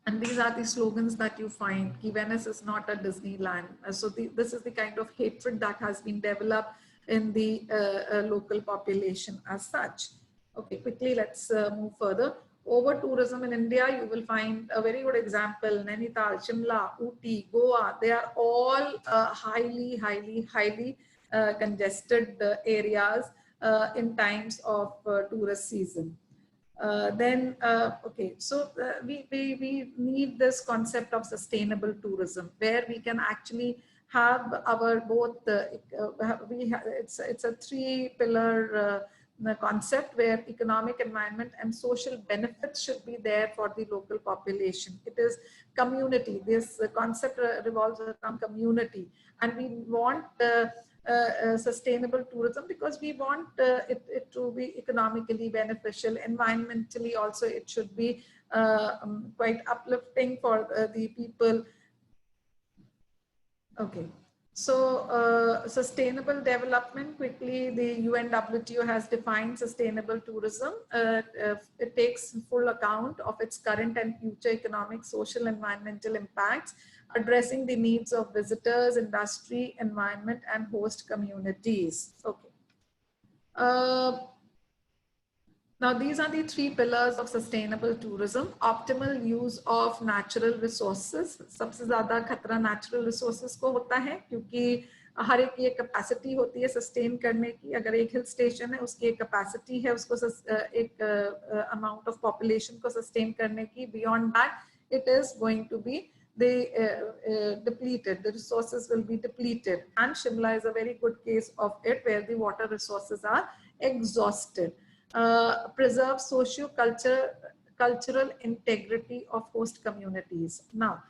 And these are the slogans that you find. Venice is not a Disneyland. So this is the kind of hatred that has been developed in the local population as such. Okay, quickly let's move further. Over tourism in India, you will find a very good example. Nainital, Shimla, Ooty, Goa, they are all highly congested areas in times of tourist season. Okay, so we need this concept of sustainable tourism, where we can actually have our both, it's a three-pillar concept where economic, environment, and social benefits should be there for the local population. It is community. This concept revolves around community, and we want sustainable tourism because we want it to be economically beneficial. Environmentally also, it should be quite uplifting for the people. Okay. So sustainable development, quickly, the UNWTO has defined sustainable tourism. It takes full account of its current and future economic, social, environmental impacts, addressing the needs of visitors, industry, environment, and host communities. Okay. Now, these are the three pillars of sustainable tourism. Optimal use of natural resources. सबसे ज़्यादा खतरा natural resources को होता है, क्योंकि हर एक ये capacity होती है sustain करने की. अगर एक hill station है, उसकी एक capacity है, उसको एक amount of population को sustain करने की. Beyond that, it is going to be depleted, the resources will be depleted. And Shimla is a very good case of it, where the water resources are exhausted. Preserve socio-cultural integrity of host communities. Now,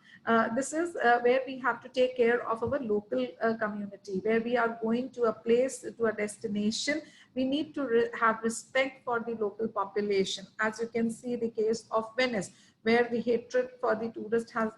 this is where we have to take care of our local community, where we are going to a place, to a destination. We need to have respect for the local population. As you can see the case of Venice, where the hatred for the tourist has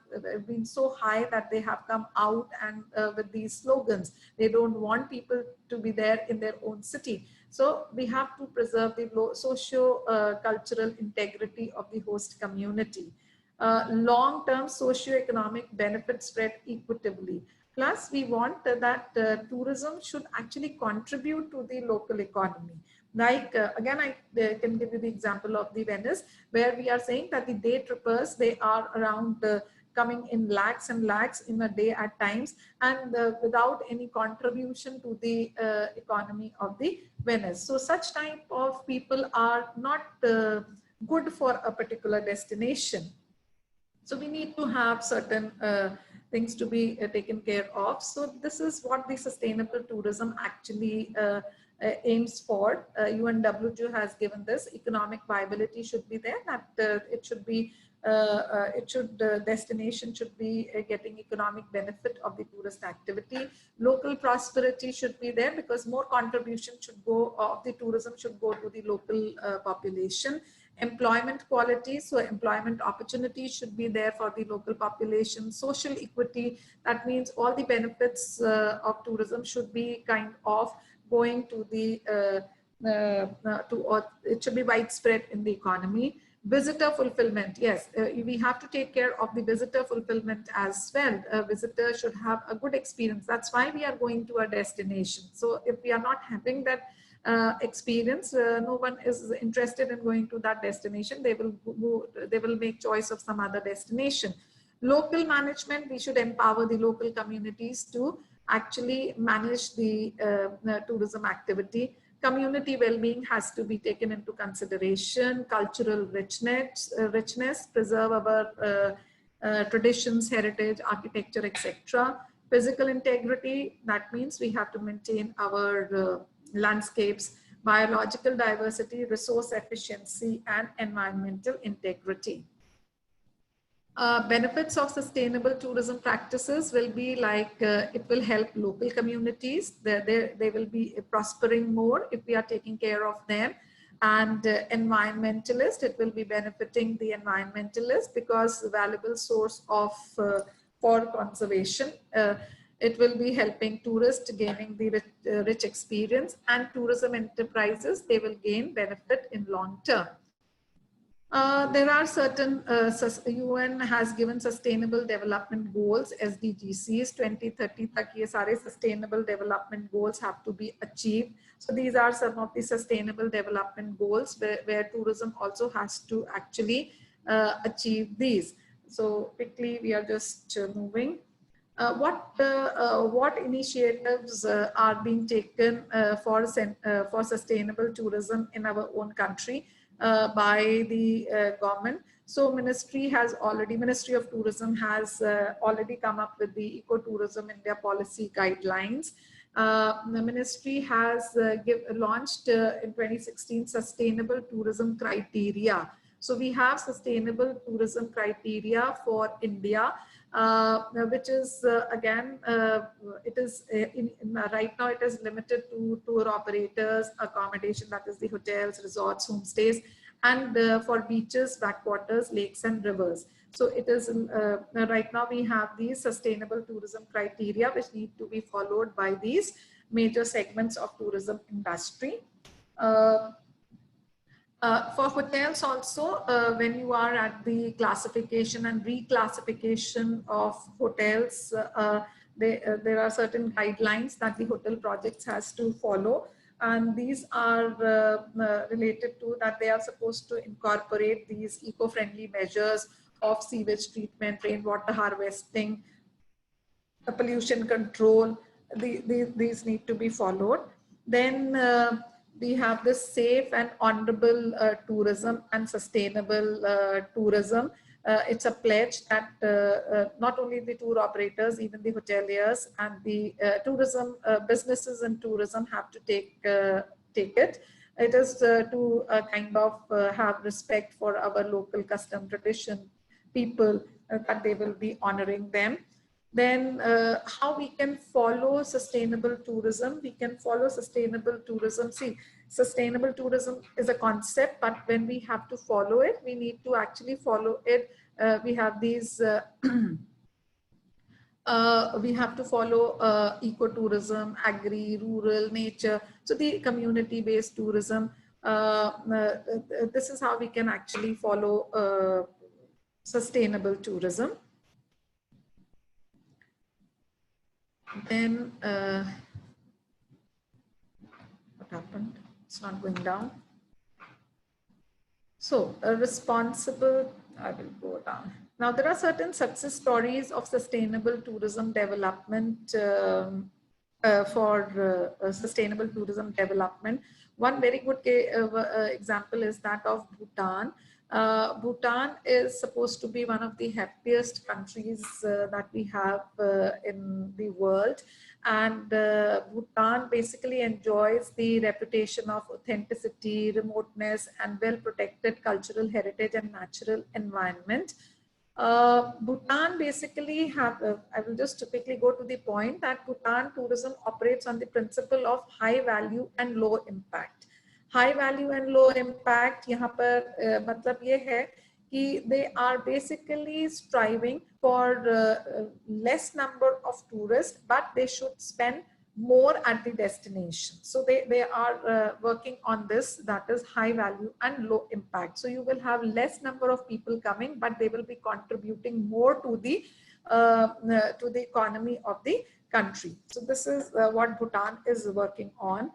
been so high that they have come out and with these slogans. They don't want people to be there in their own city. So we have to preserve the socio-cultural integrity of the host community. Long-term socio-economic benefits spread equitably. Plus, we want that tourism should actually contribute to the local economy. Like, again, I can give you the example of the Venice, where we are saying that the day trippers, they are around coming in lakhs and lakhs in a day at times, and without any contribution to the economy of the Venice. So such type of people are not good for a particular destination. So we need to have certain things to be taken care of. So this is what the sustainable tourism actually aims for. UNWTO has given this. Economic viability should be there, that it should be destination should be getting economic benefit of the tourist activity. Local prosperity should be there, because more contribution should go of the tourism should go to the local population. Employment quality, so employment opportunities should be there for the local population. Social equity, that means all the benefits of tourism should be kind of going to the it should be widespread in the economy. Visitor fulfillment, yes, we have to take care of the visitor fulfillment as well. A visitor should have a good experience. That's why we are going to a destination. So if we are not having that experience, no one is interested in going to that destination. They will make choice of some other destination. Local management, we should empower the local communities to actually manage the tourism activity. Community well-being has to be taken into consideration. Cultural richness, preserve our traditions, heritage, architecture, etc. Physical integrity, that means we have to maintain our landscapes, biological diversity, resource efficiency, and environmental integrity. Benefits of sustainable tourism practices will be like, it will help local communities. They will be prospering more if we are taking care of them. And environmentalist, it will be benefiting the environmentalist, because valuable source of for conservation. It will be helping tourists gaining the rich experience, and tourism enterprises, they will gain benefit in long term. There are certain, UN has given sustainable development goals, SDGs, 2030 tak ye sare sustainable development goals have to be achieved. So these are some of the sustainable development goals where tourism also has to actually achieve these. So quickly we are just moving. What initiatives are being taken for sustainable tourism in our own country by the government? So Ministry of Tourism has already come up with the Ecotourism India policy guidelines. The ministry has launched in 2016 sustainable tourism criteria. So we have sustainable tourism criteria for India, which is again, it is right now it is limited to tour operators, accommodation, that is the hotels, resorts, homestays, and for beaches, backwaters, lakes, and rivers. So it is right now we have these sustainable tourism criteria which need to be followed by these major segments of tourism industry. For hotels also, when you are at the classification and reclassification of hotels, there are certain guidelines that the hotel projects has to follow. And these are related to that they are supposed to incorporate these eco-friendly measures of sewage treatment, rainwater harvesting, pollution control. These need to be followed. Then we have this safe and honorable tourism and sustainable tourism. it's a pledge that not only the tour operators, even the hoteliers and the tourism businesses and tourism have to take it. It is to kind of have respect for our local custom, tradition, people, that they will be honoring them. Then how we can follow sustainable tourism? We can follow sustainable tourism. See, sustainable tourism is a concept, but when we have to follow it, we need to actually follow it. We have these we have to follow ecotourism, agri, rural, nature. So the community-based tourism, this is how we can actually follow sustainable tourism. Then what happened? It's not going down. So a responsible, I will go down. Now there are certain success stories of sustainable tourism development for sustainable tourism development. One very good example is that of Bhutan. Bhutan is supposed to be one of the happiest countries that we have in the world. And Bhutan basically enjoys the reputation of authenticity, remoteness, and well-protected cultural heritage and natural environment. Bhutan basically I will just quickly go to the point that Bhutan tourism operates on the principle of high value and low impact. High value and low impact, यहाँ पर मतलब ये है कि they are basically striving for less number of tourists, but they should spend more at the destination. So they are working on this, that is high value and low impact. So you will have less number of people coming, but they will be contributing more to the economy of the country. So this is what Bhutan is working on.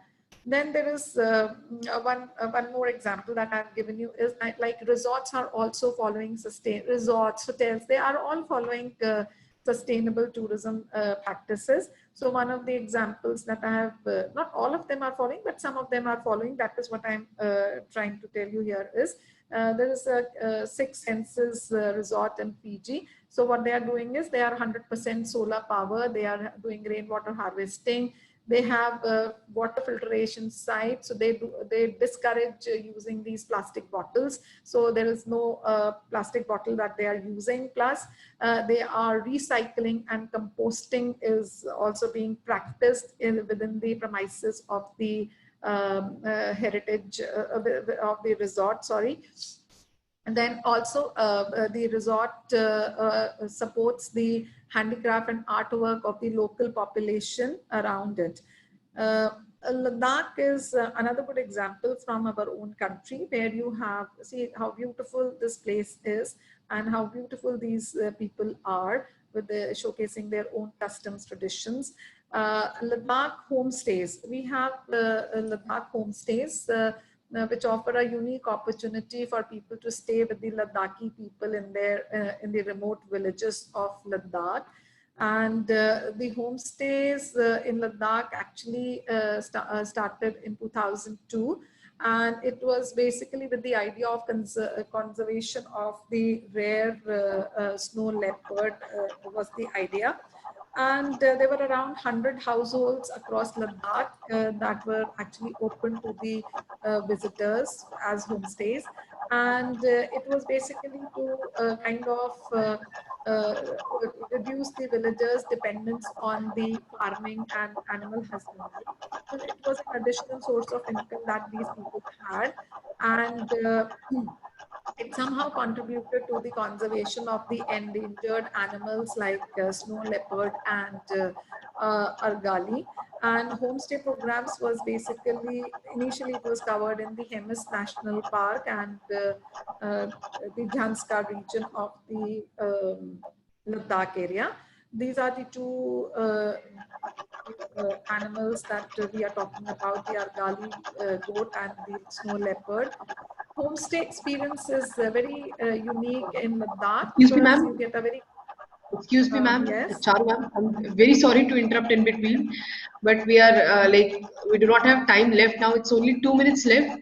Then there is one more example that I've given you is like resorts are also following resorts, hotels, they are all following sustainable tourism practices. So one of the examples that I have, not all of them are following, but some of them are following. That is what I'm trying to tell you here is there is a Six Senses resort in Fiji. So what they are doing is they are 100% solar power. They are doing rainwater harvesting. They have water filtration sites, so they discourage using these plastic bottles. So there is no plastic bottle that they are using. Plus, they are recycling and composting is also being practiced within the premises of the heritage of the resort. Sorry. And then also the resort supports the handicraft and artwork of the local population around it. Ladakh is another good example from our own country, where you have, see how beautiful this place is and how beautiful these people are with showcasing their own customs, traditions. Ladakh homestays, we have Ladakh homestays which offer a unique opportunity for people to stay with the Ladakhi people in the remote villages of Ladakh. And the homestays in Ladakh actually started in 2002, and it was basically with the idea of conservation of the rare snow leopard was the idea. And there were around 100 households across Ladakh that were actually open to the visitors as homestays. And it was basically to kind of reduce the villagers' dependence on the farming and animal husbandry. So it was an additional source of income that these people had. And it somehow contributed to the conservation of the endangered animals like snow leopard and argali. And homestay programs was basically, initially it was covered in the Hemis National Park and the Jhanskar region of the Ladakh area. These are the two animals that we are talking about, the argali goat and the snow leopard. Homestay experience is very unique in Ladakh. Excuse me, ma'am. You get a very Excuse me, ma'am. Yes. Charu, ma'am. I'm very sorry to interrupt in between, but we are we do not have time left now. It's only 2 minutes left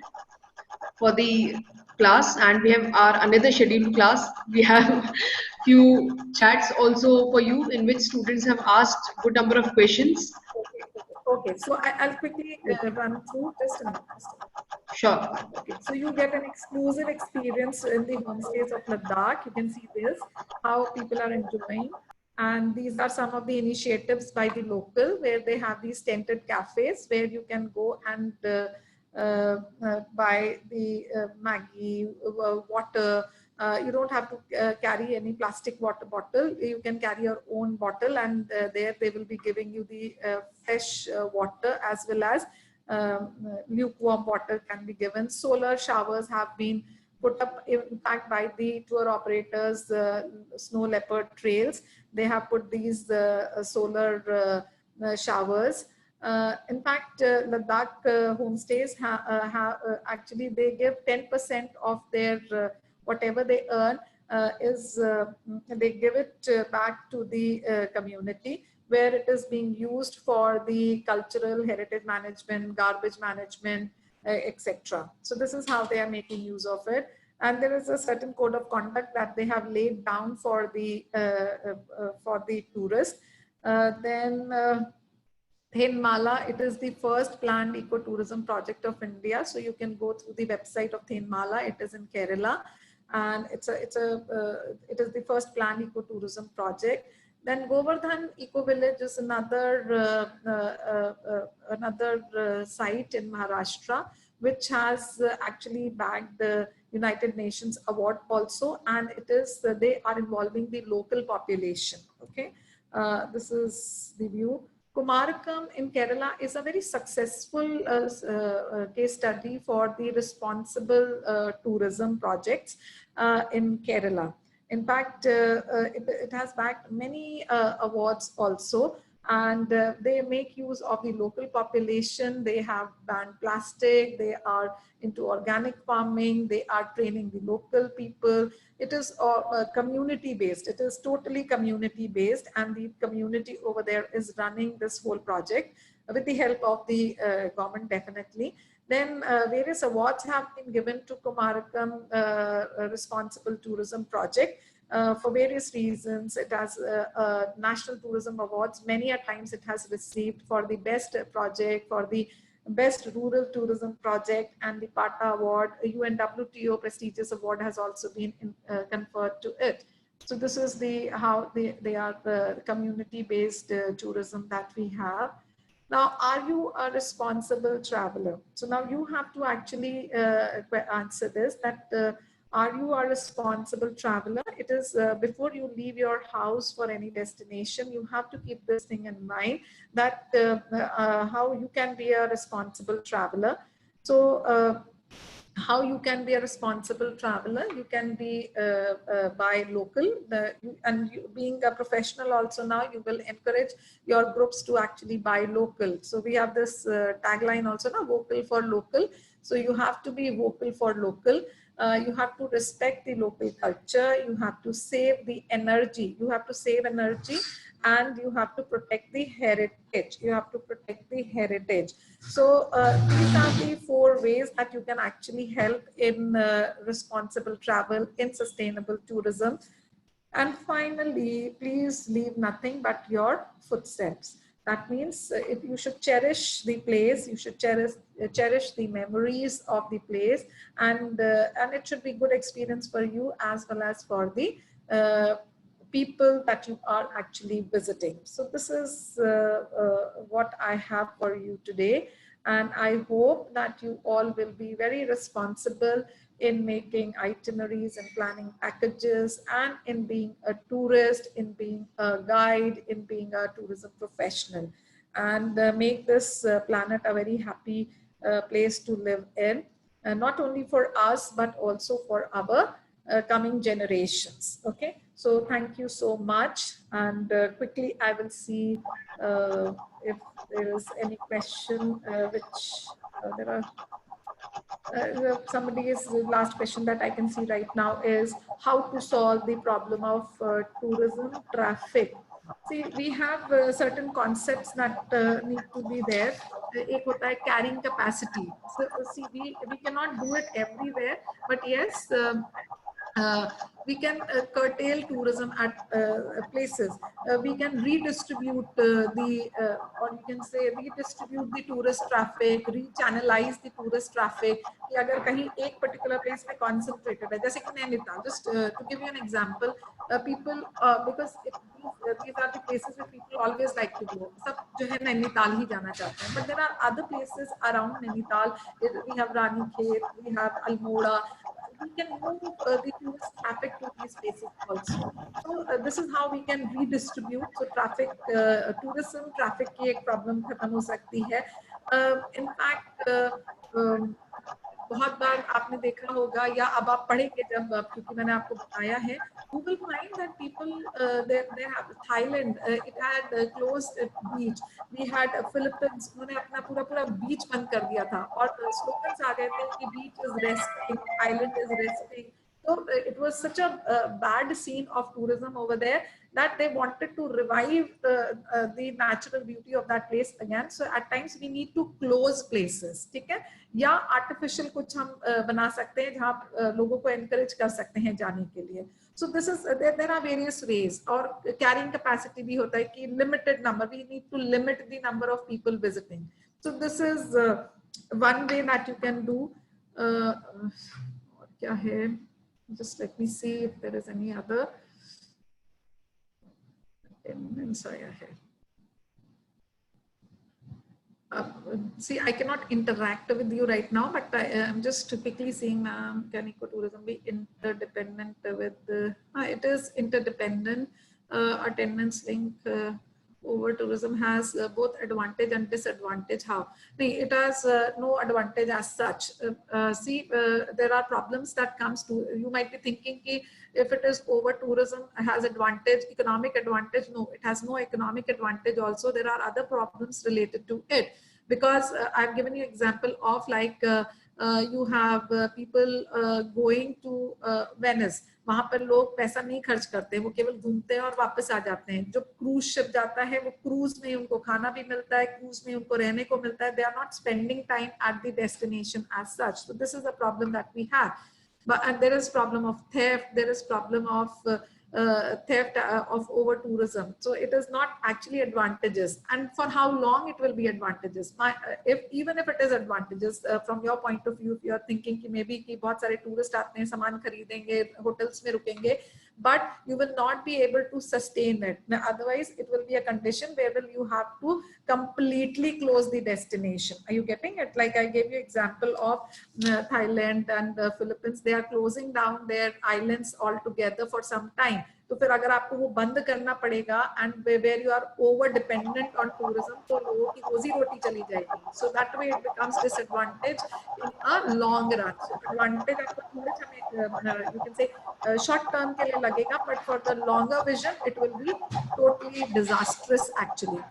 for the class, and we have our another scheduled class. We have few chats also for you in which students have asked good number of questions. Okay, so I'll quickly run through just a minute. Sure. Okay, so you get an exclusive experience in the homestays of Ladakh. You can see this, how people are enjoying. And these are some of the initiatives by the local where they have these tented cafes where you can go and buy the Maggie, water. You don't have to carry any plastic water bottle. You can carry your own bottle, and there they will be giving you the fresh water, as well as lukewarm water can be given. Solar showers have been put up, in fact, by the tour operators, Snow Leopard Trails. They have put these solar showers. In fact, Ladakh homestays actually they give 10% of their whatever they earn they give it back to the community, where it is being used for the cultural heritage management, garbage management, etc. So this is how they are making use of it. And there is a certain code of conduct that they have laid down for the tourist. Then Thenmala, it is the first planned ecotourism project of India. So you can go through the website of Thenmala. It is in Kerala, and it is the first planned ecotourism project. Then Govardhan Eco Village is another site in Maharashtra, which has actually bagged the United Nations award also, and it is they are involving the local population. Okay, this is the view. Kumarakam in Kerala is a very successful case study for the responsible tourism projects in Kerala. In fact, it has backed many awards also, and they make use of the local population. They have banned plastic, they are into organic farming, they are training the local people. It is community based, it is totally community based, and the community over there is running this whole project with the help of the government, definitely. Then various awards have been given to Kumarakam Responsible Tourism Project for various reasons. It has National Tourism Awards. Many a times it has received for the best project, for the best rural tourism project, and the PATA Award. A UNWTO prestigious award has also been conferred to it. So this is how they are the community-based tourism that we have. Now, are you a responsible traveler? So now you have to actually answer this, that are you a responsible traveler? It is before you leave your house for any destination, you have to keep this thing in mind, that how you can be a responsible traveler. So how you can be a responsible traveler? You can be buy local, and being a professional also, now you will encourage your groups to actually buy local. So we have this tagline also, now, vocal for local. So you have to be vocal for local. You have to respect the local culture. You have to save the energy. You have to save energy, and you have to protect the heritage. You have to protect the heritage. So these are the 4 ways that you can actually help in responsible travel, in sustainable tourism. And finally, please leave nothing but your footsteps. That means if you should cherish the place, you should cherish the memories of the place, and it should be good experience for you as well as for the people that you are actually visiting. So this is what I have for you today. And I hope that you all will be very responsible in making itineraries and planning packages, and in being a tourist, in being a guide, in being a tourism professional, and make this planet a very happy place to live in, not only for us, but also for our coming generations. Okay, so thank you so much. And quickly I will see if there is any question, which there are somebody's last question that I can see right now is how to solve the problem of tourism traffic See, we have certain concepts that need to be there. एक होता है carrying capacity. So see, we cannot do it everywhere, but yes, we can curtail tourism at places. We can redistribute or you can say redistribute the tourist traffic, rechannelize the tourist traffic. कि अगर कहीं एक particular place में concentrated है, जैसे कि Nainital, just to give you an example, people because these are the places where people always like to go. सब जो है नैनीताल ही जाना चाहते हैं. But there are other places around Nainital. We have Ranikhet, we have Almora. We can move the tourist traffic to these places also. So this is how we can redistribute. So traffic, tourism traffic की एक problem खत्म हो सकती है. In fact, बहुत बार आपने देखा होगा या अब आप पढ़ेंगे जब, क्योंकि मैंने आपको बताया है, you will find that people they have Thailand, it had closed beach. We had Philippines, उन्होंने अपना पूरा बीच बंद कर दिया था और slogans आ गए थे कि beach is resting, island is resting. So it was such a bad scene of tourism over there that they wanted to revive the natural beauty of that place again. So at times we need to close places, ठीक है, या artificial कुछ हम बना सकते हैं जहाँ लोगों को encourage कर सकते हैं जाने के लिए. So this is there are various ways. और carrying capacity भी होता है कि limited number, we need to limit the number of people visiting. So this is one way that you can do. क्या है? Just let me see if there is any other. See, I cannot interact with you right now, but I'm just typically seeing can ecotourism be interdependent with it is interdependent. Attendance link over tourism has both advantage and disadvantage. How? It has no advantage as such. See, there are problems that comes to, you might be thinking ki if it is over tourism has advantage, economic advantage. No, it has no economic advantage. Also, there are other problems related to it, because I've given you example of like you have people going to Venice. वहां पर लोग पैसा नहीं खर्च करते, वो केवल घूमते हैं और वापस आ जाते हैं. जो क्रूज शिप जाता है वो क्रूज में उनको खाना भी मिलता है, क्रूज में उनको रहने को मिलता है. They are not spending time at the destination as such. So this is a problem that we have. And there is problem of theft, there is problem of theft of over tourism. So it is not actually advantageous. And for how long it will be advantageous? Even if it is advantageous from your point of view, if you are thinking कि maybe कि बहुत सारे tourists आते हैं, सामान खरीदेंगे, hotels में रुकेंगे, but you will not be able to sustain it. Now, otherwise, it will be a condition where you have to completely close the destination. Are you getting it? Like I gave you example of Thailand and the Philippines. They are closing down their islands altogether for some time. तो फिर अगर आपको वो बंद करना पड़ेगा and where you are over dependent on tourism, तो लोगों की रोजी रोटी चली जाएगी. So that way it becomes disadvantage in a long run. So advantage आपको थोड़े समय you can say short term के लिए लगेगा, but for the longer vision it will be totally disastrous actually.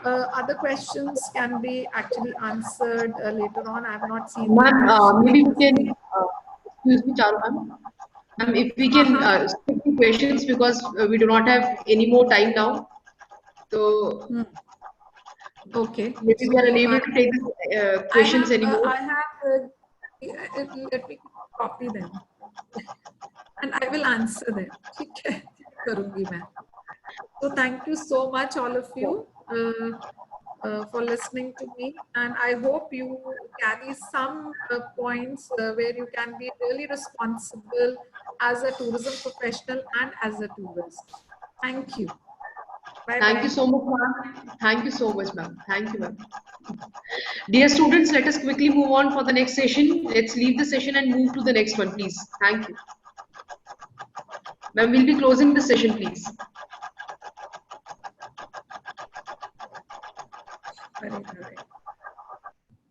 Other questions can be actually answered later on. I have not seen. Ma'am, maybe we can excuse me, Charu ma'am. If we can skip the questions because we do not have any more time now. So okay, maybe we are unable to take the questions anymore. I have. Let me copy them, and I will answer them. ठीक है, करूँगी मैं. So thank you so much, all of you, for listening to me, and I hope you carry some points where you can be really responsible as a tourism professional and as a tourist. Thank you. Bye. Thank you so much, ma'am. Thank you so much, ma'am. Thank you, ma'am. Dear students, let us quickly move on for the next session. Let's leave the session and move to the next one, please. Thank you. Ma'am, we'll be closing the session, please. Correct.